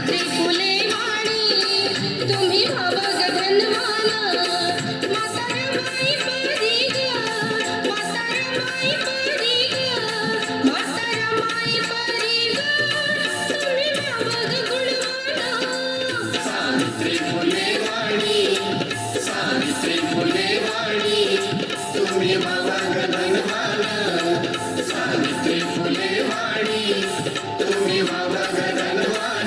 सावित्री फुले वाणी तुम्ही भावग धनवान म्हातारमाई परी ग म्हातारमाई परी ग म्हातारमाई परी ग तुम्ही भावग गुणवान सावित्री फुले वाणी सावित्री फुले वाणी तुम्ही भावग धनवान सावित्री फुले वाणी तुम्ही भावग धनवान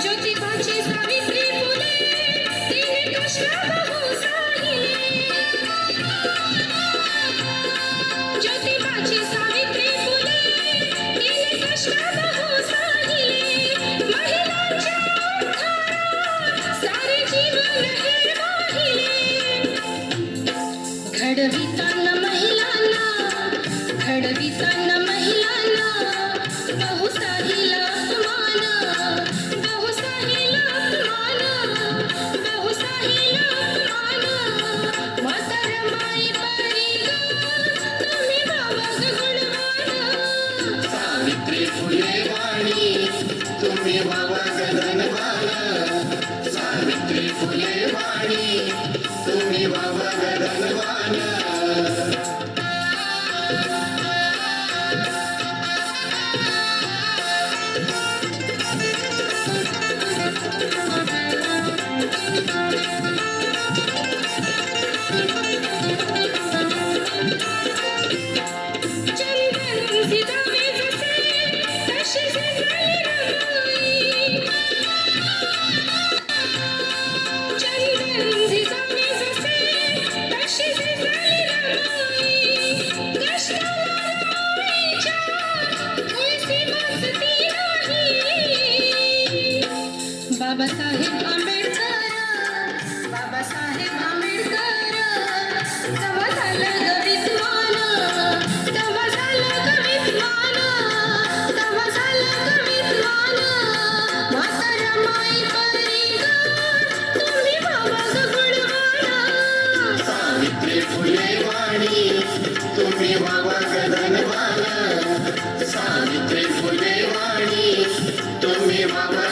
ज्योतिबाची सावित्री फुले तिने कष्ट बहु साहिले ज्योतिबाची सावित्री फुले तिने कष्ट बहु साहिले महिलांच्या ओठात सारे जीवन हे वाहिले घडविताना महिलांना बहु साहिला अपमान बहु साहिला अपमान बहु साहिला अपमान म्हातारमाई परी ग तुम्ही भावग गुणवान सावित्री फुले वाणी तुम्ही भावग धनवान सावित्री फुले वाणी तुम्ही भावग धनवान चंदन सिजावे जसे तशी सिजाली रमाई चंदन सिजावे जसे तशी सिजाली रमाई कष्टाला रमाईच्या तुळशी वाचती नाही बाबासाहेब आंबेडकर तेव्हा झालं कवित्वान तेव्हा झालं कवित्वान तेव्हा झालं कवित्वान म्हातारमाई परी ग तुम्ही भावग गुणवान सावित्री फुले वाणी तुम्ही भावग धनवान सावित्री फुले वाणी तुम्ही भावग